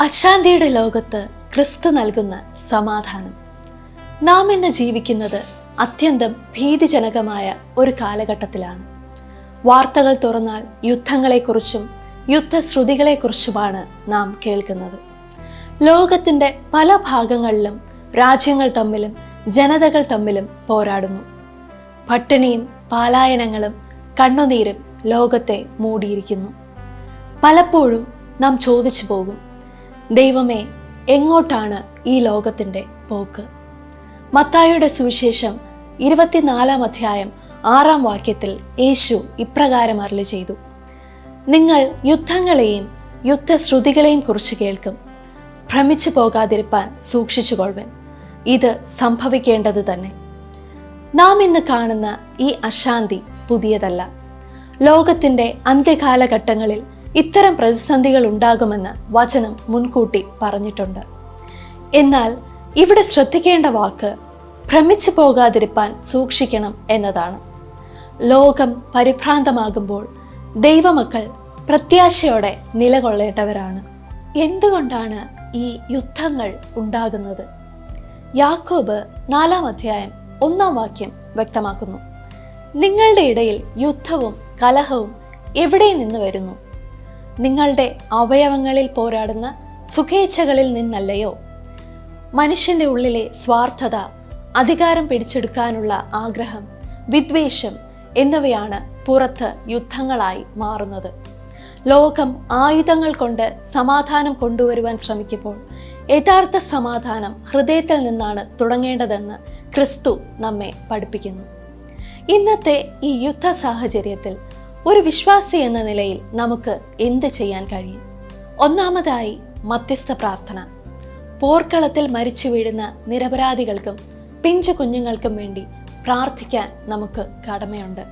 അശാന്തിയുടെ ലോകത്ത് ക്രിസ്തു നൽകുന്ന സമാധാനം. നാം ഇന്ന് ജീവിക്കുന്നത് അത്യന്തം ഭീതിജനകമായ ഒരു കാലഘട്ടത്തിലാണ്. വാർത്തകൾ തുറന്നാൽ യുദ്ധങ്ങളെക്കുറിച്ചും യുദ്ധശ്രുതികളെക്കുറിച്ചുമാണ് നാം കേൾക്കുന്നത്. ലോകത്തിൻ്റെ പല ഭാഗങ്ങളിലും രാജ്യങ്ങൾ തമ്മിലും ജനതകൾ തമ്മിലും പോരാടുന്നു. പട്ടിണിയും പലായനങ്ങളും കണ്ണുനീരും ലോകത്തെ മൂടിയിരിക്കുന്നു. പലപ്പോഴും നാം ചോദിച്ചു പോകും, ദൈവമേ, എങ്ങോട്ടാണ് ഈ ലോകത്തിൻ്റെ പോക്ക്? മത്തായിയുടെ സുവിശേഷം 24-ാം അധ്യായം 6-ാം വാക്യത്തിൽ യേശു ഇപ്രകാരം അരുളി ചെയ്തു: നിങ്ങൾ യുദ്ധങ്ങളെയും യുദ്ധശ്രുതികളെയും കുറിച്ച് കേൾക്കും. ഭ്രമിച്ചു പോകാതിരിപ്പാൻ സൂക്ഷിച്ചുകൊള്ളുവൻ. ഇത് സംഭവിക്കേണ്ടത് തന്നെ. നാം ഇന്ന് കാണുന്ന ഈ അശാന്തി പുതിയതല്ല. ലോകത്തിൻ്റെ അന്ത്യകാലഘട്ടങ്ങളിൽ ഇത്തരം പ്രതിസന്ധികൾ ഉണ്ടാകുമെന്ന് വചനം മുൻകൂട്ടി പറഞ്ഞിട്ടുണ്ട്. എന്നാൽ ഇവിടെ ശ്രദ്ധിക്കേണ്ട വാക്ക് ഭ്രമിച്ചു പോകാതിരിപ്പാൻ സൂക്ഷിക്കണം എന്നതാണ്. ലോകം പരിഭ്രാന്തമാകുമ്പോൾ ദൈവമക്കൾ പ്രത്യാശയോടെ നിലകൊള്ളേണ്ടവരാണ്. എന്തുകൊണ്ടാണ് ഈ യുദ്ധങ്ങൾ ഉണ്ടാകുന്നത്? യാക്കോബ് 4-ാം അധ്യായം 1-ാം വാക്യം വ്യക്തമാക്കുന്നു: നിങ്ങളുടെ ഇടയിൽ യുദ്ധവും കലഹവും എവിടെ നിന്ന് വരുന്നു? നിങ്ങളുടെ അവയവങ്ങളിൽ പോരാടുന്ന സുഖേച്ഛകളിൽ നിന്നല്ലയോ? മനുഷ്യൻ്റെ ഉള്ളിലെ സ്വാർത്ഥത, അധികാരം പിടിച്ചെടുക്കാനുള്ള ആഗ്രഹം, വിദ്വേഷം എന്നിവയാണ് പുറത്ത് യുദ്ധങ്ങളായി മാറുന്നത്. ലോകം ആയുധങ്ങൾ കൊണ്ട് സമാധാനം കൊണ്ടുവരുവാൻ ശ്രമിക്കുമ്പോൾ യഥാർത്ഥ സമാധാനം ഹൃദയത്തിൽ നിന്നാണ് തുടങ്ങേണ്ടതെന്ന് ക്രിസ്തു നമ്മെ പഠിപ്പിക്കുന്നു. ഇന്നത്തെ ഈ യുദ്ധ സാഹചര്യത്തിൽ ഒരു വിശ്വാസി എന്ന നിലയിൽ നമുക്ക് എന്ത് ചെയ്യാൻ കഴിയും? ഒന്നാമതായി, മധ്യസ്ഥ പ്രാർത്ഥന. പോർക്കളത്തിൽ മരിച്ചു വീഴുന്ന നിരപരാധികൾക്കും പിഞ്ചു കുഞ്ഞുങ്ങൾക്കും വേണ്ടി പ്രാർത്ഥിക്കാൻ നമുക്ക് കടമയുണ്ട്.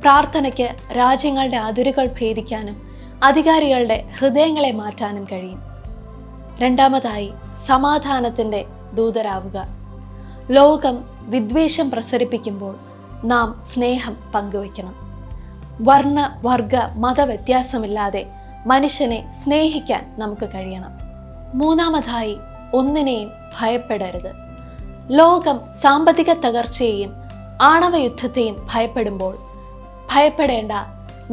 പ്രാർത്ഥനയ്ക്ക് രാജ്യങ്ങളുടെ അതിരുകൾ ഭേദിക്കാനും അധികാരികളുടെ ഹൃദയങ്ങളെ മാറ്റാനും കഴിയും. രണ്ടാമതായി, സമാധാനത്തിൻ്റെ ദൂതരാവുക. ലോകം വിദ്വേഷം പ്രസരിപ്പിക്കുമ്പോൾ നാം സ്നേഹം പങ്കുവയ്ക്കണം. വർണ്ണ വർഗ മതവ്യത്യാസമില്ലാതെ മനുഷ്യനെ സ്നേഹിക്കാൻ നമുക്ക് കഴിയണം. മൂന്നാമതായി, ഒന്നിനെയും ഭയപ്പെടരുത്. ലോകം സാമ്പത്തിക തകർച്ചയെയും ആണവയുദ്ധത്തെയും ഭയപ്പെടുമ്പോൾ ഭയപ്പെടേണ്ട,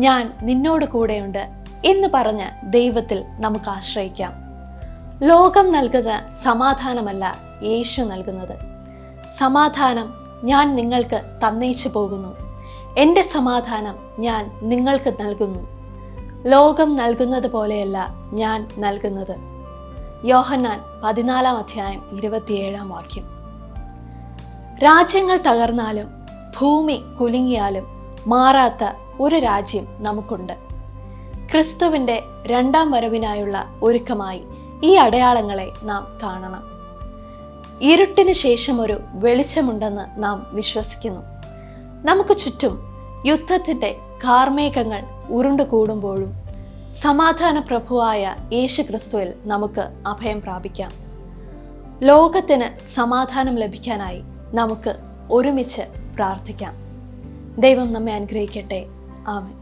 ഞാൻ നിന്നോട് കൂടെയുണ്ട് എന്ന് പറഞ്ഞ ദൈവത്തിൽ നമുക്ക് ആശ്രയിക്കാം. ലോകം നൽകുന്ന സമാധാനമല്ല യേശു നൽകുന്നത്. സമാധാനം ഞാൻ നിങ്ങൾക്ക് തന്നേച്ചു പോകുന്നു, എൻ്റെ സമാധാനം ഞാൻ നിങ്ങൾക്ക് നൽകുന്നു. ലോകം നൽകുന്നത് പോലെയല്ല ഞാൻ നൽകുന്നത്. യോഹന്നാൻ 14-ാം അധ്യായം 27-ാം വാക്യം. രാജ്യങ്ങൾ തകർന്നാലും ഭൂമി കുലുങ്ങിയാലും മാറാത്ത ഒരു രാജ്യം നമുക്കുണ്ട്. ക്രിസ്തുവിൻ്റെ 2-ാം വരവിനായുള്ള ഒരുക്കമായി ഈ അടയാളങ്ങളെ നാം കാണണം. ഇരുട്ടിന് ശേഷം ഒരു വെളിച്ചമുണ്ടെന്ന് നാം വിശ്വസിക്കുന്നു. നമുക്ക് ചുറ്റും യുദ്ധത്തിൻ്റെ കാർമേഘങ്ങൾ ഉരുണ്ടുകൂടുമ്പോഴും സമാധാന പ്രഭുവായ യേശു ക്രിസ്തുവിൽ നമുക്ക് അഭയം പ്രാപിക്കാം. ലോകത്തിന് സമാധാനം ലഭിക്കാനായി നമുക്ക് ഒരുമിച്ച് പ്രാർത്ഥിക്കാം. ദൈവം നമ്മെ അനുഗ്രഹിക്കട്ടെ. ആമേൻ.